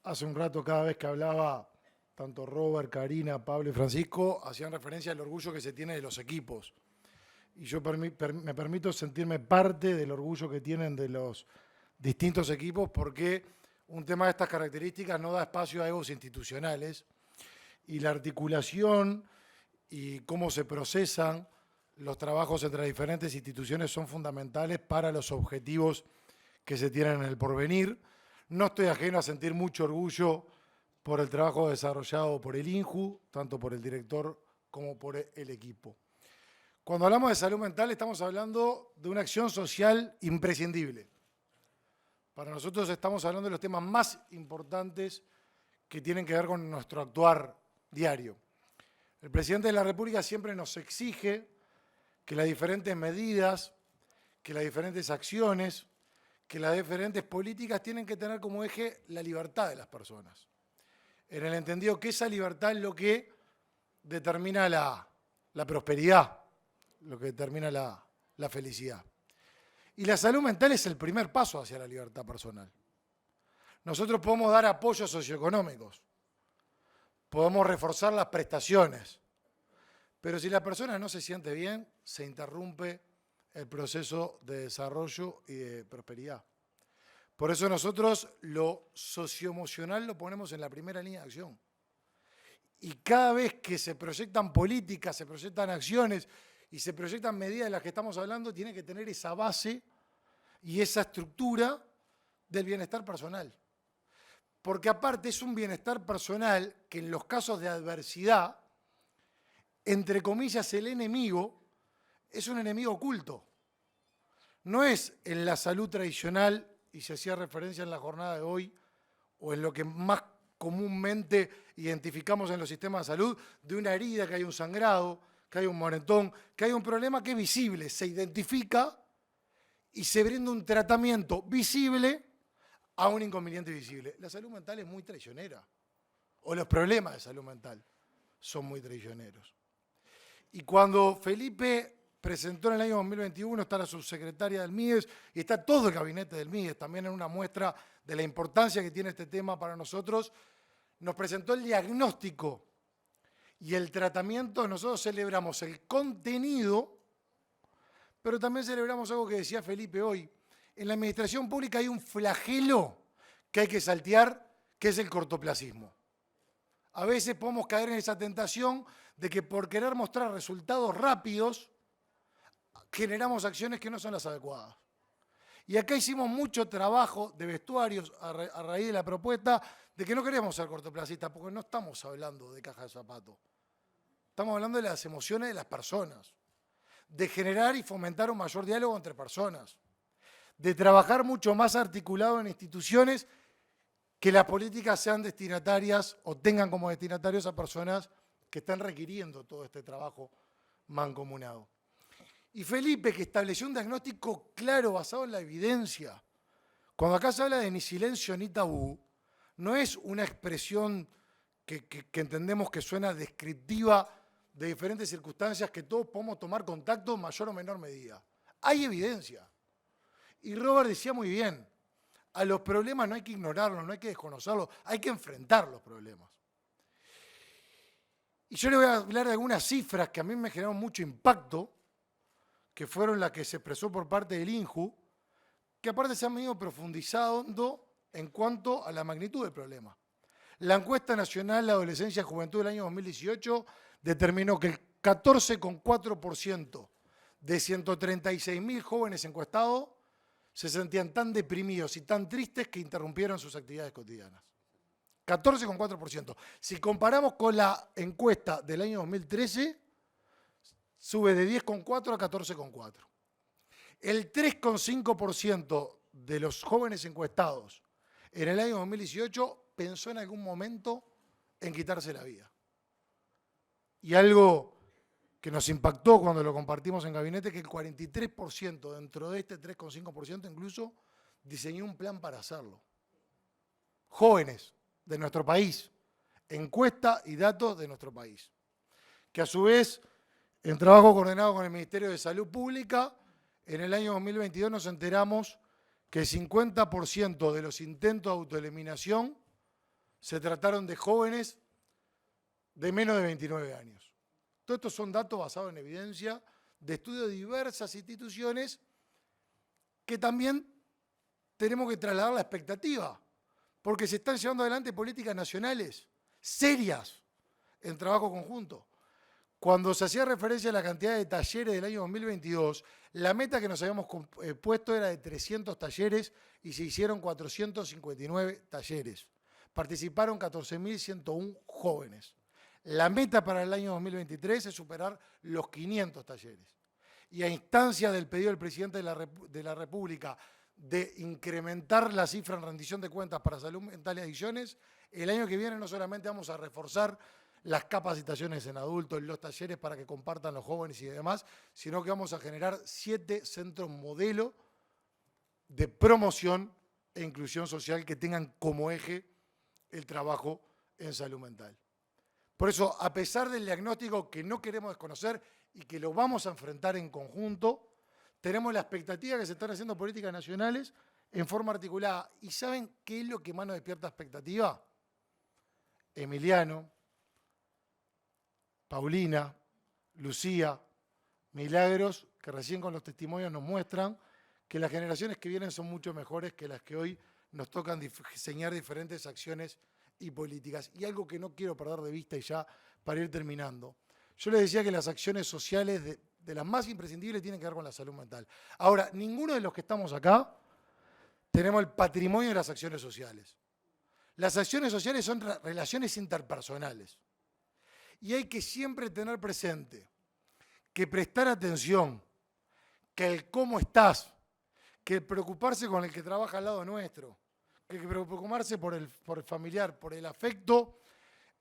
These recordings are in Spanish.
hace un rato, cada vez que hablaba, tanto Robert, Karina, Pablo y Francisco, hacían referencia al orgullo que se tiene de los equipos. Y yo me permito sentirme parte del orgullo que tienen de los distintos equipos, porque un tema de estas características no da espacio a egos institucionales, y la articulación y cómo se procesan los trabajos entre las diferentes instituciones son fundamentales para los objetivos que se tienen en el porvenir. No estoy ajeno a sentir mucho orgullo por el trabajo desarrollado por el INJU, tanto por el director como por el equipo. Cuando hablamos de salud mental estamos hablando de una acción social imprescindible. Para nosotros estamos hablando de los temas más importantes que tienen que ver con nuestro actuar diario. El presidente de la República siempre nos exige que las diferentes medidas, que las diferentes acciones, que las diferentes políticas tienen que tener como eje la libertad de las personas. En el entendido que esa libertad es lo que determina la prosperidad, lo que determina la felicidad. Y la salud mental es el primer paso hacia la libertad personal. Nosotros podemos dar apoyos socioeconómicos, podemos reforzar las prestaciones, pero si la persona no se siente bien, se interrumpe el proceso de desarrollo y de prosperidad. Por eso nosotros lo socioemocional lo ponemos en la primera línea de acción. Y cada vez que se proyectan políticas, se proyectan acciones y se proyectan medidas de las que estamos hablando, tiene que tener esa base y esa estructura del bienestar personal. Porque aparte es un bienestar personal que en los casos de adversidad, entre comillas, el enemigo es un enemigo oculto. No es en la salud tradicional, y se hacía referencia en la jornada de hoy, o en lo que más comúnmente identificamos en los sistemas de salud, de una herida, que hay un sangrado, que hay un moretón, que hay un problema que es visible, se identifica y se brinda un tratamiento visible a un inconveniente visible. La salud mental es muy traicionera, o los problemas de salud mental son muy traicioneros. Y cuando Felipe presentó en el año 2021, está la subsecretaria del MIDES y está todo el gabinete del MIDES, también en una muestra de la importancia que tiene este tema para nosotros, nos presentó el diagnóstico y el tratamiento. Nosotros celebramos el contenido, pero también celebramos algo que decía Felipe hoy. En la administración pública hay un flagelo que hay que saltear, que es el cortoplacismo. A veces podemos caer en esa tentación de que por querer mostrar resultados rápidos, generamos acciones que no son las adecuadas. Y acá hicimos mucho trabajo de vestuarios a raíz de la propuesta de que no queremos ser cortoplacistas, porque no estamos hablando de caja de zapatos. Estamos hablando de las emociones de las personas, de generar y fomentar un mayor diálogo entre personas, de trabajar mucho más articulado en instituciones, que las políticas sean destinatarias o tengan como destinatarios a personas que están requiriendo todo este trabajo mancomunado. Y Felipe, que estableció un diagnóstico claro basado en la evidencia. Cuando acá se habla de ni silencio ni tabú, no es una expresión que entendemos que suena descriptiva de diferentes circunstancias que todos podemos tomar contacto en mayor o menor medida. Hay evidencia. Y Robert decía muy bien, a los problemas no hay que ignorarlos, no hay que desconocerlos, hay que enfrentar los problemas. Y yo le voy a hablar de algunas cifras que a mí me generaron mucho impacto, que fueron las que se expresó por parte del INJU, que aparte se han venido profundizando en cuanto a la magnitud del problema. La encuesta nacional de adolescencia y juventud del año 2018 determinó que el 14,4% de 136.000 jóvenes encuestados se sentían tan deprimidos y tan tristes que interrumpieron sus actividades cotidianas. 14,4%. Si comparamos con la encuesta del año 2013, sube de 10,4 a 14,4. El 3,5% de los jóvenes encuestados en el año 2018 pensó en algún momento en quitarse la vida. Y algo que nos impactó cuando lo compartimos en gabinete, que el 43% dentro de este 3,5% incluso diseñó un plan para hacerlo. Jóvenes de nuestro país, encuesta y datos de nuestro país, que a su vez, en trabajo coordinado con el Ministerio de Salud Pública, en el año 2022 nos enteramos que el 50% de los intentos de autoeliminación se trataron de jóvenes de menos de 29 años. Todos estos son datos basados en evidencia de estudios de diversas instituciones que también tenemos que trasladar la expectativa, porque se están llevando adelante políticas nacionales serias en trabajo conjunto. Cuando se hacía referencia a la cantidad de talleres del año 2022, la meta que nos habíamos puesto era de 300 talleres y se hicieron 459 talleres. Participaron 14.101 jóvenes. La meta para el año 2023 es superar los 500 talleres. Y a instancia del pedido del presidente de la República de incrementar la cifra en rendición de cuentas para salud mental y adicciones, el año que viene no solamente vamos a reforzar las capacitaciones en adultos, los talleres para que compartan los jóvenes y demás, sino que vamos a generar 7 centros modelo de promoción e inclusión social que tengan como eje el trabajo en salud mental. Por eso, a pesar del diagnóstico que no queremos desconocer y que lo vamos a enfrentar en conjunto, tenemos la expectativa que se están haciendo políticas nacionales en forma articulada. ¿Y saben qué es lo que más nos despierta expectativa? Emiliano, Paulina, Lucía, Milagros, que recién con los testimonios nos muestran que las generaciones que vienen son mucho mejores que las que hoy nos tocan diseñar diferentes acciones y políticas. Y algo que no quiero perder de vista y ya para ir terminando. Yo les decía que las acciones sociales de las más imprescindibles tienen que ver con la salud mental. Ahora, ninguno de los que estamos acá tenemos el patrimonio de las acciones sociales. Las acciones sociales son relaciones interpersonales. Y hay que siempre tener presente que prestar atención, que el cómo estás, que el preocuparse con el que trabaja al lado nuestro, que el preocuparse por el familiar, por el afecto,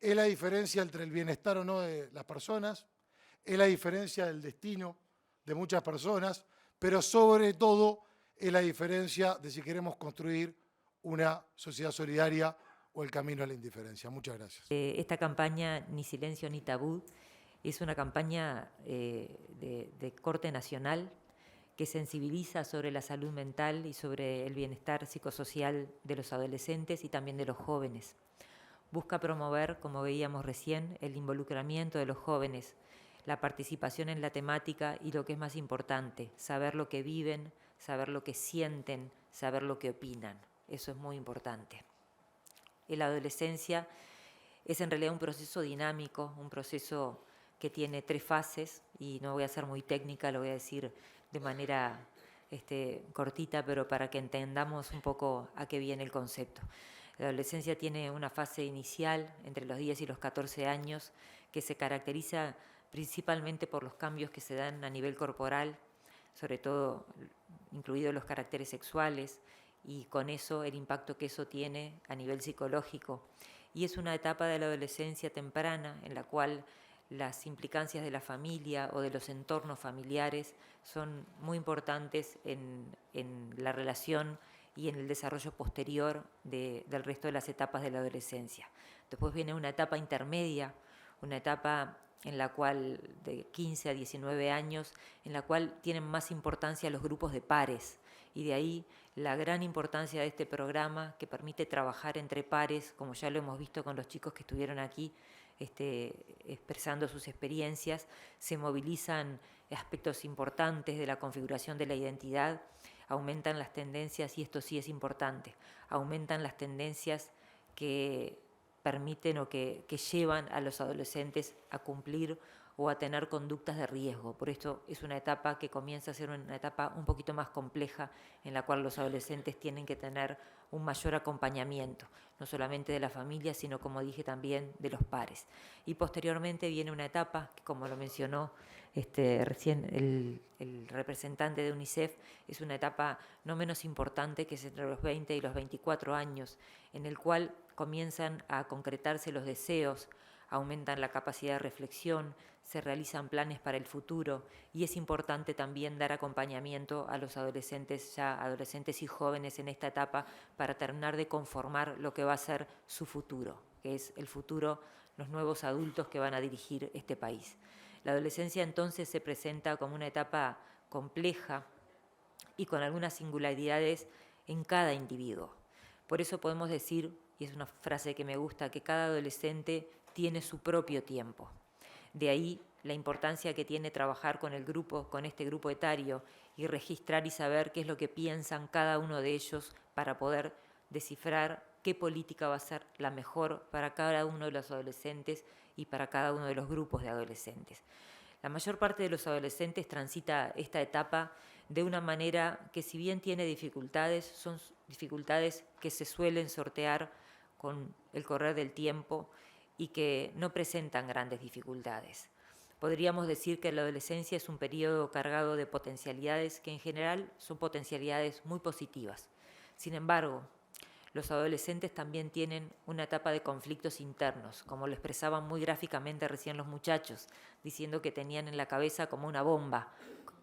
es la diferencia entre el bienestar o no de las personas, es la diferencia del destino de muchas personas, pero sobre todo es la diferencia de si queremos construir una sociedad solidaria o el camino a la indiferencia. Muchas gracias. Esta campaña Ni Silencio ni Tabú es una campaña de corte nacional que sensibiliza sobre la salud mental y sobre el bienestar psicosocial de los adolescentes y también de los jóvenes. Busca promover, como veíamos recién, el involucramiento de los jóvenes, la participación en la temática y lo que es más importante, saber lo que viven, saber lo que sienten, saber lo que opinan. Eso es muy importante. La adolescencia es en realidad un proceso dinámico, un proceso que tiene 3 fases, y no voy a ser muy técnica, lo voy a decir de manera cortita, pero para que entendamos un poco a qué viene el concepto. La adolescencia tiene una fase inicial entre los 10 y los 14 años que se caracteriza principalmente por los cambios que se dan a nivel corporal, sobre todo incluidos los caracteres sexuales, y con eso el impacto que eso tiene a nivel psicológico. Y es una etapa de la adolescencia temprana en la cual las implicancias de la familia o de los entornos familiares son muy importantes en la relación y en el desarrollo posterior del resto de las etapas de la adolescencia. Después viene una etapa intermedia, una etapa en la cual de 15 a 19 años, en la cual tienen más importancia los grupos de pares, y de ahí la gran importancia de este programa que permite trabajar entre pares, como ya lo hemos visto con los chicos que estuvieron aquí expresando sus experiencias. Se movilizan aspectos importantes de la configuración de la identidad, aumentan las tendencias, y esto sí es importante, aumentan las tendencias que permiten o que llevan a los adolescentes a cumplir o a tener conductas de riesgo. Por esto es una etapa que comienza a ser una etapa un poquito más compleja, en la cual los adolescentes tienen que tener un mayor acompañamiento, no solamente de la familia, sino, como dije, también de los pares. Y posteriormente viene una etapa que, como lo mencionó recién el representante de UNICEF, es una etapa no menos importante, que es entre los 20 y los 24 años, en el cual comienzan a concretarse los deseos, aumentan la capacidad de reflexión, se realizan planes para el futuro, y es importante también dar acompañamiento a los adolescentes y jóvenes en esta etapa para terminar de conformar lo que va a ser su futuro, que es el futuro, los nuevos adultos que van a dirigir este país. La adolescencia entonces se presenta como una etapa compleja y con algunas singularidades en cada individuo. Por eso podemos decir y es una frase que me gusta, que cada adolescente tiene su propio tiempo. De ahí la importancia que tiene trabajar con el grupo, con este grupo etario, y registrar y saber qué es lo que piensan cada uno de ellos para poder descifrar qué política va a ser la mejor para cada uno de los adolescentes y para cada uno de los grupos de adolescentes. La mayor parte de los adolescentes transita esta etapa de una manera que, si bien tiene dificultades, son dificultades que se suelen sortear con el correr del tiempo y que no presentan grandes dificultades. Podríamos decir que la adolescencia es un periodo cargado de potencialidades que en general son potencialidades muy positivas. Sin embargo, los adolescentes también tienen una etapa de conflictos internos, como lo expresaban muy gráficamente recién los muchachos, diciendo que tenían en la cabeza como una bomba,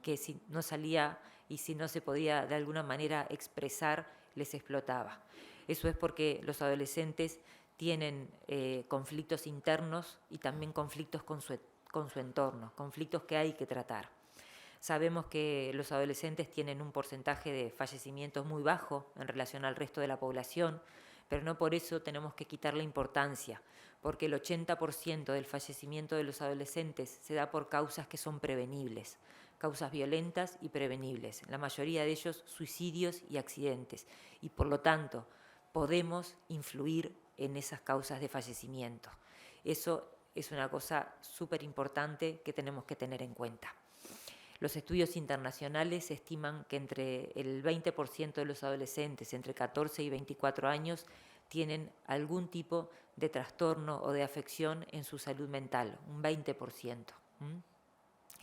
que si no salía y si no se podía de alguna manera expresar, les explotaba. Eso es porque los adolescentes tienen conflictos internos y también conflictos con su entorno, conflictos que hay que tratar. Sabemos que los adolescentes tienen un porcentaje de fallecimientos muy bajo en relación al resto de la población, pero no por eso tenemos que quitarle importancia, porque el 80% del fallecimiento de los adolescentes se da por causas que son prevenibles, causas violentas y prevenibles, la mayoría de ellos suicidios y accidentes, y por lo tanto podemos influir en esas causas de fallecimiento. Eso es una cosa súper importante que tenemos que tener en cuenta. Los estudios internacionales estiman que entre el 20% de los adolescentes entre 14 y 24 años tienen algún tipo de trastorno o de afección en su salud mental, un 20%.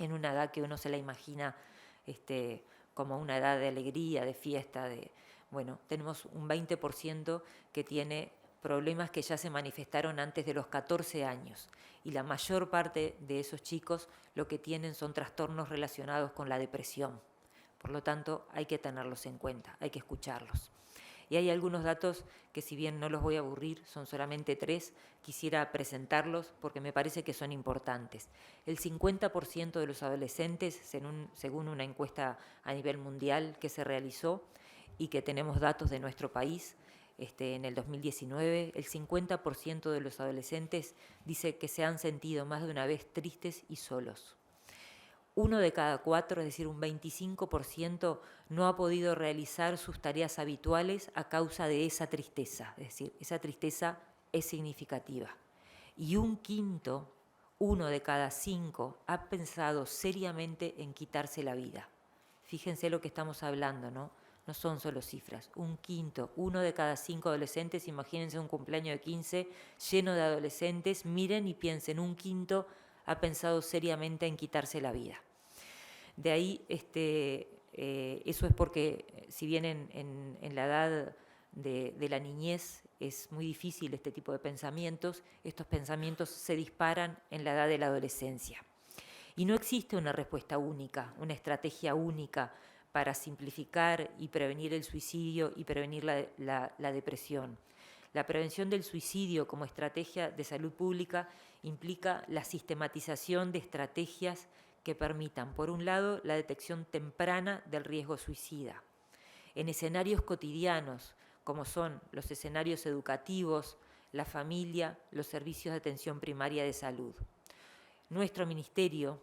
En una edad que uno se la imagina como una edad de alegría, de fiesta, bueno, tenemos un 20% que tiene problemas que ya se manifestaron antes de los 14 años, y la mayor parte de esos chicos lo que tienen son trastornos relacionados con la depresión. Por lo tanto, hay que tenerlos en cuenta, hay que escucharlos. Y hay algunos datos que, si bien no los voy a aburrir, son solamente 3, quisiera presentarlos porque me parece que son importantes. El 50% de los adolescentes, según una encuesta a nivel mundial que se realizó y que tenemos datos de nuestro país, en el 2019, el 50% de los adolescentes dice que se han sentido más de una vez tristes y solos. 1 de cada 4, es decir, un 25%, no ha podido realizar sus tareas habituales a causa de esa tristeza, es decir, esa tristeza es significativa. Y un quinto, 1 de cada 5, ha pensado seriamente en quitarse la vida. Fíjense lo que estamos hablando, ¿no? No son solo cifras, un quinto, 1 de cada 5 adolescentes, imagínense un cumpleaños de 15 lleno de adolescentes, miren y piensen, un quinto ha pensado seriamente en quitarse la vida. De ahí, eso es porque, si bien en la edad de la niñez es muy difícil este tipo de pensamientos, estos pensamientos se disparan en la edad de la adolescencia. Y no existe una respuesta única, una estrategia única para simplificar y prevenir el suicidio y prevenir la depresión. La prevención del suicidio como estrategia de salud pública implica la sistematización de estrategias que permitan, por un lado, la detección temprana del riesgo suicida. En escenarios cotidianos, como son los escenarios educativos, la familia, los servicios de atención primaria de salud. Nuestro ministerio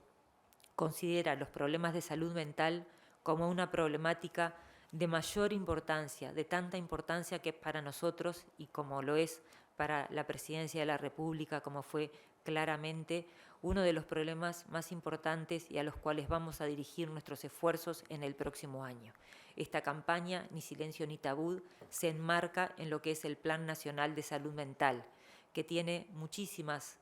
considera los problemas de salud mental como una problemática de mayor importancia, de tanta importancia que para nosotros, y como lo es para la Presidencia de la República, como fue claramente uno de los problemas más importantes y a los cuales vamos a dirigir nuestros esfuerzos en el próximo año. Esta campaña, Ni Silencio ni Tabú, se enmarca en lo que es el Plan Nacional de Salud Mental, que tiene muchísimas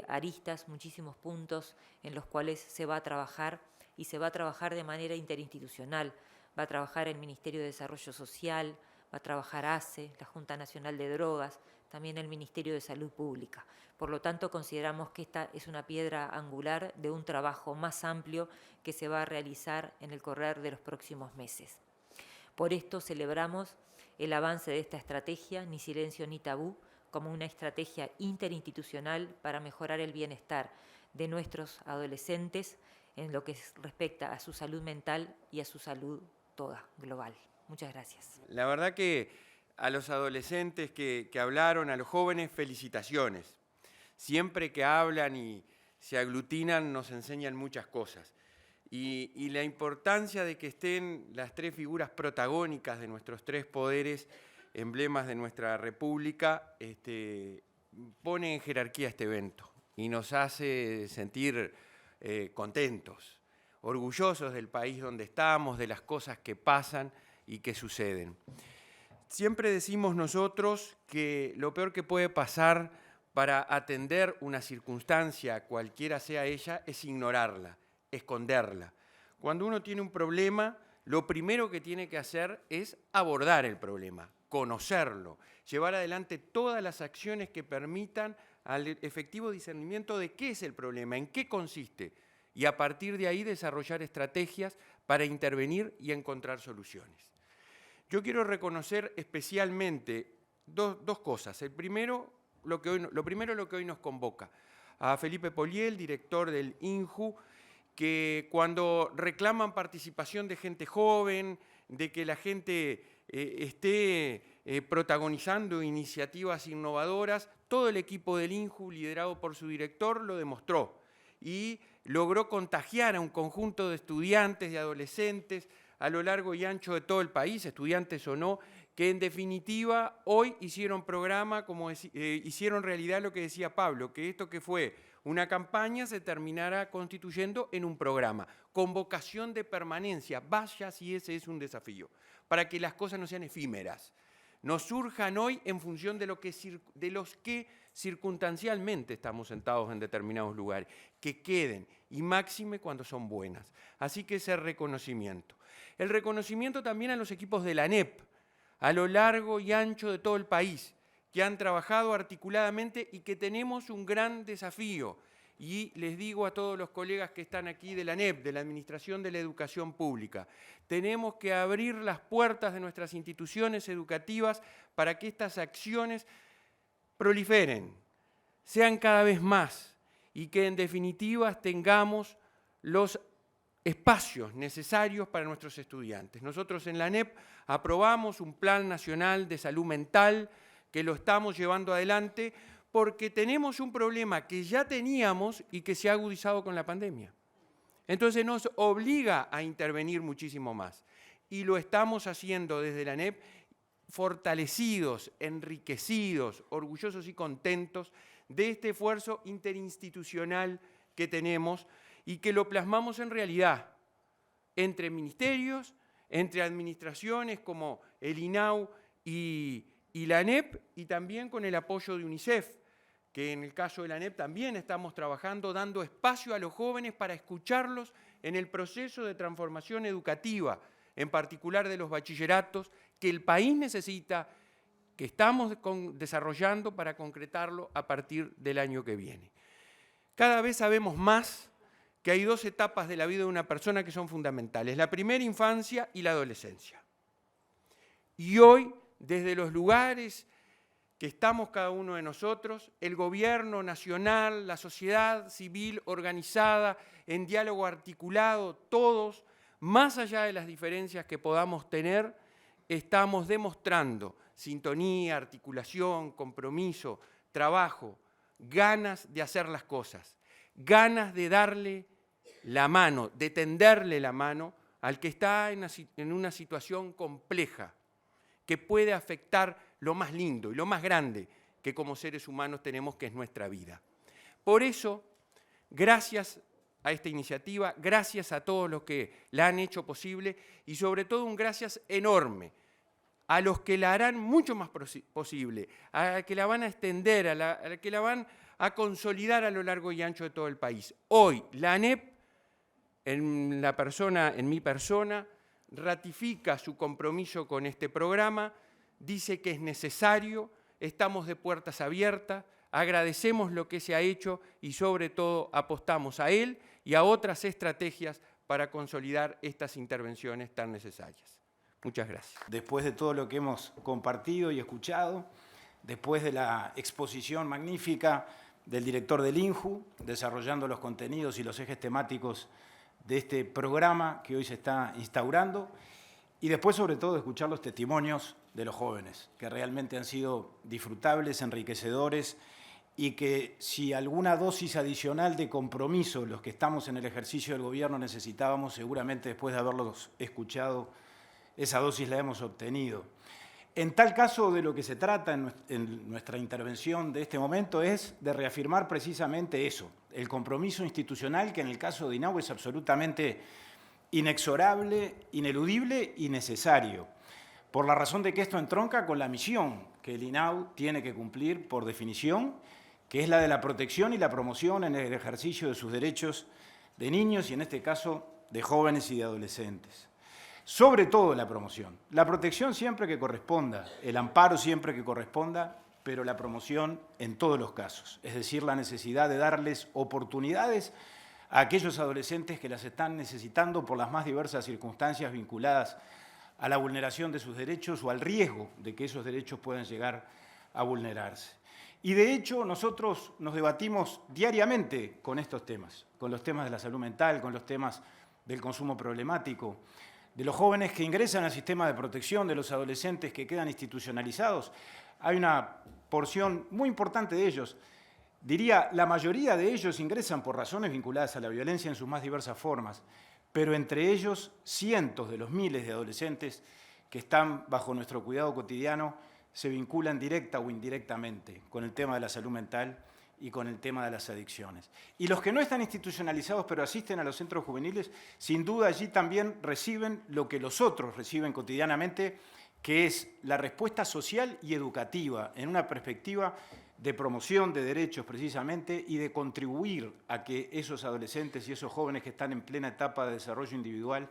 aristas, muchísimos puntos en los cuales se va a trabajar, y se va a trabajar de manera interinstitucional. Va a trabajar el Ministerio de Desarrollo Social, va a trabajar ACE, la Junta Nacional de Drogas, también el Ministerio de Salud Pública. Por lo tanto, consideramos que esta es una piedra angular de un trabajo más amplio que se va a realizar en el correr de los próximos meses. Por esto celebramos el avance de esta estrategia, Ni Silencio ni Tabú, como una estrategia interinstitucional para mejorar el bienestar de nuestros adolescentes en lo que respecta a su salud mental y a su salud toda, global. Muchas gracias. La verdad que a los adolescentes que hablaron, a los jóvenes, felicitaciones. Siempre que hablan y se aglutinan nos enseñan muchas cosas. Y la importancia de que estén las tres figuras protagónicas de nuestros tres poderes, emblemas de nuestra República, pone en jerarquía este evento y nos hace sentir contentos, orgullosos del país donde estamos, de las cosas que pasan y que suceden. Siempre decimos nosotros que lo peor que puede pasar para atender una circunstancia, cualquiera sea ella, es ignorarla, esconderla. Cuando uno tiene un problema, lo primero que tiene que hacer es abordar el problema, conocerlo, llevar adelante todas las acciones que permitan al efectivo discernimiento de qué es el problema, en qué consiste, y a partir de ahí desarrollar estrategias para intervenir y encontrar soluciones. Yo quiero reconocer especialmente dos cosas. Lo primero lo que hoy nos convoca. A Felipe Poliel, director del INJU, que cuando reclaman participación de gente joven, de que la gente esté protagonizando iniciativas innovadoras, todo el equipo del INJU, liderado por su director, lo demostró y logró contagiar a un conjunto de estudiantes, de adolescentes, a lo largo y ancho de todo el país, estudiantes o no, que en definitiva hoy hicieron programa, hicieron realidad lo que decía Pablo, que esto que fue una campaña se terminara constituyendo en un programa, con vocación de permanencia, vaya si ese es un desafío, para que las cosas no sean efímeras, nos surjan hoy en función de los que circunstancialmente estamos sentados en determinados lugares, que queden, y máxime cuando son buenas. Así que ese reconocimiento. El reconocimiento también a los equipos de la ANEP, a lo largo y ancho de todo el país, que han trabajado articuladamente y que tenemos un gran desafío. Y les digo a todos los colegas que están aquí de la ANEP, de la Administración de la Educación Pública, tenemos que abrir las puertas de nuestras instituciones educativas para que estas acciones proliferen, sean cada vez más y que en definitiva tengamos los espacios necesarios para nuestros estudiantes. Nosotros en la ANEP aprobamos un Plan Nacional de Salud Mental que lo estamos llevando adelante porque tenemos un problema que ya teníamos y que se ha agudizado con la pandemia. Entonces nos obliga a intervenir muchísimo más y lo estamos haciendo desde la ANEP fortalecidos, enriquecidos, orgullosos y contentos de este esfuerzo interinstitucional que tenemos y que lo plasmamos en realidad entre ministerios, entre administraciones como el INAU y la ANEP, y también con el apoyo de UNICEF, que en el caso de la ANEP también estamos trabajando, dando espacio a los jóvenes para escucharlos en el proceso de transformación educativa, en particular de los bachilleratos, que el país necesita, que estamos desarrollando para concretarlo a partir del año que viene. Cada vez sabemos más que hay dos etapas de la vida de una persona que son fundamentales, la primera infancia y la adolescencia. Y hoy, desde los lugares que estamos cada uno de nosotros, el gobierno nacional, la sociedad civil organizada, en diálogo articulado, todos, más allá de las diferencias que podamos tener, estamos demostrando sintonía, articulación, compromiso, trabajo, ganas de hacer las cosas, ganas de darle la mano, de tenderle la mano al que está en una situación compleja, que puede afectar lo más lindo y lo más grande que como seres humanos tenemos, que es nuestra vida. Por eso, gracias a esta iniciativa, gracias a todos los que la han hecho posible y sobre todo un gracias enorme a los que la harán mucho más posible, a los que la van a extender, a los que la van a consolidar a lo largo y ancho de todo el país. Hoy, la ANEP, en mi persona, ratifica su compromiso con este programa, dice que es necesario, estamos de puertas abiertas, agradecemos lo que se ha hecho y sobre todo apostamos a él y a otras estrategias para consolidar estas intervenciones tan necesarias. Muchas gracias. Después de todo lo que hemos compartido y escuchado, después de la exposición magnífica del director del INJU, desarrollando los contenidos y los ejes temáticos de este programa que hoy se está instaurando, y después, sobre todo, de escuchar los testimonios de los jóvenes, que realmente han sido disfrutables, enriquecedores, y que si alguna dosis adicional de compromiso los que estamos en el ejercicio del gobierno necesitábamos, seguramente después de haberlos escuchado, esa dosis la hemos obtenido. En tal caso, de lo que se trata en nuestra intervención de este momento es de reafirmar precisamente eso, el compromiso institucional que en el caso de INAU es absolutamente inexorable, ineludible y necesario, por la razón de que esto entronca con la misión que el INAU tiene que cumplir por definición, que es la de la protección y la promoción en el ejercicio de sus derechos de niños y en este caso de jóvenes y de adolescentes. Sobre todo la promoción. La protección siempre que corresponda, el amparo siempre que corresponda, pero la promoción en todos los casos. Es decir, la necesidad de darles oportunidades a aquellos adolescentes que las están necesitando por las más diversas circunstancias vinculadas a la vulneración de sus derechos o al riesgo de que esos derechos puedan llegar a vulnerarse. Y de hecho nosotros nos debatimos diariamente con estos temas, con los temas de la salud mental, con los temas del consumo problemático, de los jóvenes que ingresan al sistema de protección, de los adolescentes que quedan institucionalizados. Hay una porción muy importante de ellos, diría la mayoría de ellos ingresan por razones vinculadas a la violencia en sus más diversas formas, pero entre ellos cientos de los miles de adolescentes que están bajo nuestro cuidado cotidiano se vinculan directa o indirectamente con el tema de la salud mental y con el tema de las adicciones. Y los que no están institucionalizados pero asisten a los centros juveniles, sin duda allí también reciben lo que los otros reciben cotidianamente, que es la respuesta social y educativa en una perspectiva de promoción de derechos precisamente y de contribuir a que esos adolescentes y esos jóvenes que están en plena etapa de desarrollo individual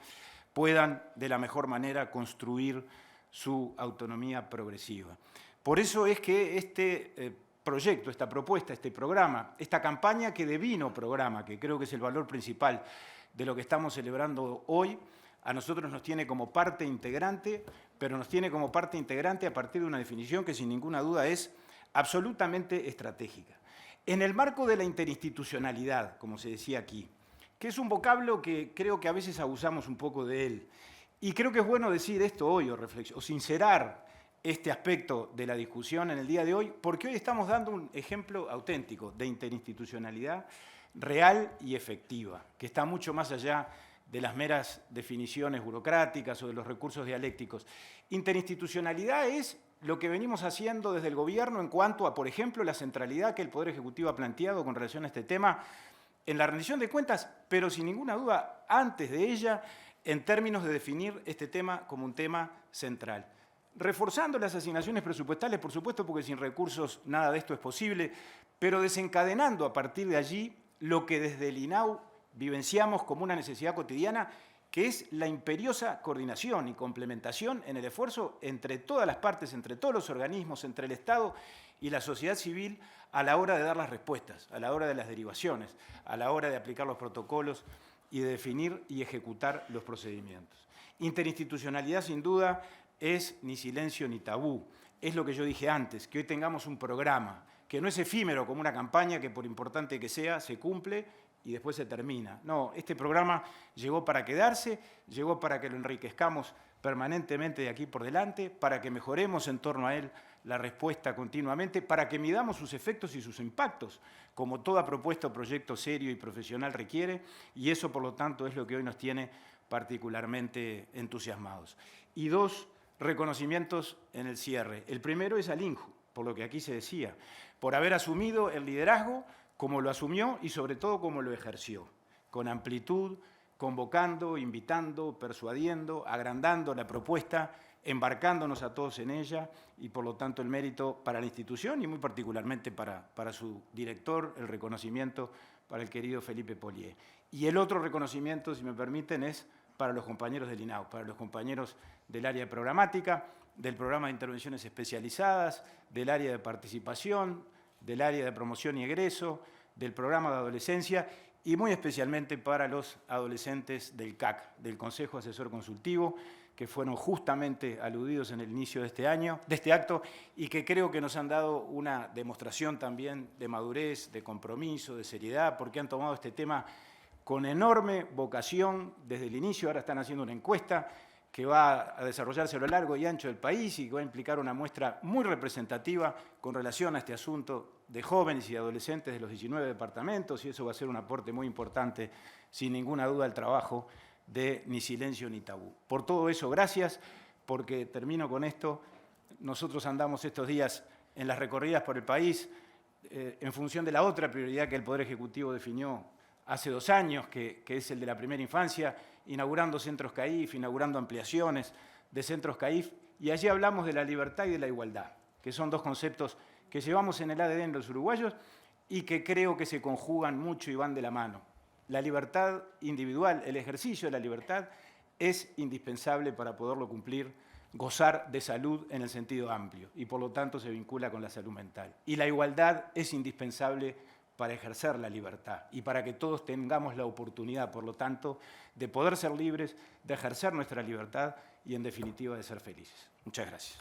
puedan de la mejor manera construir su autonomía progresiva. Por eso es que este proyecto, esta propuesta, este programa, esta campaña que devino programa, que creo que es el valor principal de lo que estamos celebrando hoy, a nosotros nos tiene como parte integrante, pero nos tiene como parte integrante a partir de una definición que sin ninguna duda es absolutamente estratégica. En el marco de la interinstitucionalidad, como se decía aquí, que es un vocablo que creo que a veces abusamos un poco de él, y creo que es bueno decir esto hoy o sincerar este aspecto de la discusión en el día de hoy, porque hoy estamos dando un ejemplo auténtico de interinstitucionalidad real y efectiva, que está mucho más allá de las meras definiciones burocráticas o de los recursos dialécticos. Interinstitucionalidad es lo que venimos haciendo desde el gobierno en cuanto a, por ejemplo, la centralidad que el Poder Ejecutivo ha planteado con relación a este tema en la rendición de cuentas, pero sin ninguna duda antes de ella, en términos de definir este tema como un tema central. Reforzando las asignaciones presupuestales, por supuesto, porque sin recursos nada de esto es posible, pero desencadenando a partir de allí lo que desde el INAU vivenciamos como una necesidad cotidiana, que es la imperiosa coordinación y complementación en el esfuerzo entre todas las partes, entre todos los organismos, entre el Estado y la sociedad civil a la hora de dar las respuestas, a la hora de las derivaciones, a la hora de aplicar los protocolos y de definir y ejecutar los procedimientos. Interinstitucionalidad, sin duda, es ni silencio ni tabú. Es lo que yo dije antes, que hoy tengamos un programa que no es efímero como una campaña que por importante que sea, se cumple y después se termina. No, este programa llegó para quedarse, llegó para que lo enriquezcamos permanentemente de aquí por delante, para que mejoremos en torno a él la respuesta continuamente, para que midamos sus efectos y sus impactos, como toda propuesta o proyecto serio y profesional requiere, y eso, por lo tanto, es lo que hoy nos tiene particularmente entusiasmados. Y dos reconocimientos en el cierre. El primero es al INJU, por lo que aquí se decía, por haber asumido el liderazgo como lo asumió y sobre todo como lo ejerció, con amplitud, convocando, invitando, persuadiendo, agrandando la propuesta, embarcándonos a todos en ella y por lo tanto el mérito para la institución y muy particularmente para su director, el reconocimiento para el querido Felipe Polié. Y el otro reconocimiento, si me permiten, es para los compañeros del INAU, para los compañeros del área programática, del programa de intervenciones especializadas, del área de participación, del área de promoción y egreso, del programa de adolescencia y muy especialmente para los adolescentes del CAC, del Consejo Asesor Consultivo, que fueron justamente aludidos en el inicio de este acto y que creo que nos han dado una demostración también de madurez, de compromiso, de seriedad, porque han tomado este tema con enorme vocación desde el inicio. Ahora están haciendo una encuesta que va a desarrollarse a lo largo y ancho del país y que va a implicar una muestra muy representativa con relación a este asunto de jóvenes y adolescentes de los 19 departamentos, y eso va a ser un aporte muy importante, sin ninguna duda, al trabajo de Ni Silencio ni Tabú. Por todo eso, gracias, porque termino con esto. Nosotros andamos estos días en las recorridas por el país en función de la otra prioridad que el Poder Ejecutivo definió hace 2 años, que es el de la primera infancia, inaugurando centros CAIF, inaugurando ampliaciones de centros CAIF, y allí hablamos de la libertad y de la igualdad, que son 2 conceptos que llevamos en el ADN los uruguayos y que creo que se conjugan mucho y van de la mano. La libertad individual, el ejercicio de la libertad, es indispensable para poderlo cumplir, gozar de salud en el sentido amplio, y por lo tanto se vincula con la salud mental. Y la igualdad es indispensable para ejercer la libertad y para que todos tengamos la oportunidad, por lo tanto, de poder ser libres, de ejercer nuestra libertad y, en definitiva, de ser felices. Muchas gracias.